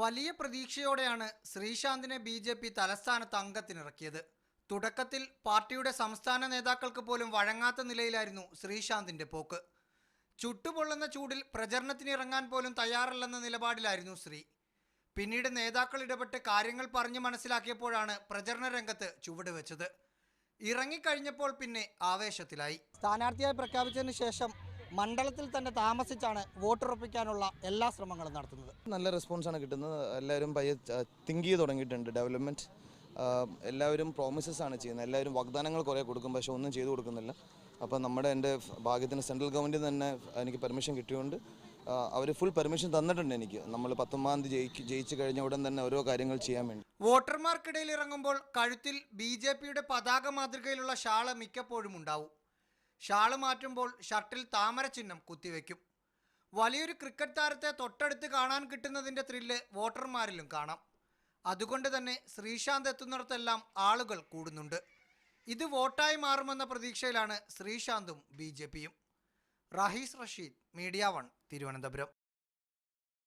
വലിയ പ്രതീക്ഷയോടെയാണ് ശ്രീശാന്തിനെ ബി.ജെ.പി. തലസ്ഥാനത്ത് അംഗത്തിനിറക്കിയത്. തുടക്കത്തിൽ പാർട്ടിയുടെ സംസ്ഥാന നേതാക്കൾക്ക് പോലും വഴങ്ങാത്ത നിലയിലായിരുന്നു ശ്രീശാന്തിന്റെ പോക്ക്. ചുട്ടുപൊള്ളുന്ന ചൂടിൽ പ്രചരണത്തിനിറങ്ങാൻ പോലും തയ്യാറല്ലെന്ന നിലപാടിലായിരുന്നു ശ്രീ. പിന്നീട് നേതാക്കൾ ഇടപെട്ട് കാര്യങ്ങൾ പറഞ്ഞു മനസ്സിലാക്കിയപ്പോഴാണ് പ്രചരണ രംഗത്ത് ചുവടുവെച്ചത്. ഇറങ്ങിക്കഴിഞ്ഞപ്പോൾ പിന്നെ ആവേശത്തിലായി. സ്ഥാനാർത്ഥിയായി പ്രഖ്യാപിച്ചതിന് ശേഷം മണ്ഡലത്തിൽ തന്നെ താമസിച്ചാണ് വോട്ടുറപ്പിക്കാനുള്ള എല്ലാ ശ്രമങ്ങളും നടത്തുന്നത്. നല്ല റെസ്പോൺസാണ് കിട്ടുന്നത്. എല്ലാവരും പയ്യെ തിങ്ക് ചെയ്ത് തുടങ്ങിയിട്ടുണ്ട്. ഡെവലപ്മെൻറ്റ് എല്ലാവരും പ്രോമിസസ് ആണ് ചെയ്യുന്നത്. എല്ലാവരും വാഗ്ദാനങ്ങൾ കുറേ കൊടുക്കും, പക്ഷേ ഒന്നും ചെയ്തു കൊടുക്കുന്നില്ല. അപ്പോൾ എൻ്റെ ഭാഗ്യത്തിന് സെൻട്രൽ ഗവൺമെൻറ് തന്നെ എനിക്ക് പെർമിഷൻ കിട്ടിയുകൊണ്ട് അവർ ഫുൾ പെർമിഷൻ തന്നിട്ടുണ്ട് എനിക്ക്. നമ്മൾ 19-ാം തീയതി ജയിച്ചു കഴിഞ്ഞ ഉടൻ തന്നെ ഓരോ കാര്യങ്ങൾ ചെയ്യാൻ വേണ്ടി. വോട്ടർമാർക്കിടയിൽ ഇറങ്ങുമ്പോൾ കഴുത്തിൽ ബി.ജെ.പിയുടെ പതാക മാതൃകയിലുള്ള ഷാള് മിക്കപ്പോഴും ഉണ്ടാവും. ഷാള് മാറ്റുമ്പോൾ ഷർട്ടിൽ താമര ചിഹ്നം കുത്തിവെക്കും. വലിയൊരു ക്രിക്കറ്റ് താരത്തെ തൊട്ടടുത്ത് കാണാൻ കിട്ടുന്നതിൻ്റെ ത്രില്ല് വോട്ടർമാരിലും കാണാം. അതുകൊണ്ട് തന്നെ ശ്രീശാന്ത് എത്തുന്നിടത്തെല്ലാം ആളുകൾ കൂടുന്നുണ്ട്. ഇത് വോട്ടായി മാറുമെന്ന പ്രതീക്ഷയിലാണ് ശ്രീശാന്തും ബി.ജെ.പിയും. റഹീസ് റഷീദ്, മീഡിയ 1, തിരുവനന്തപുരം.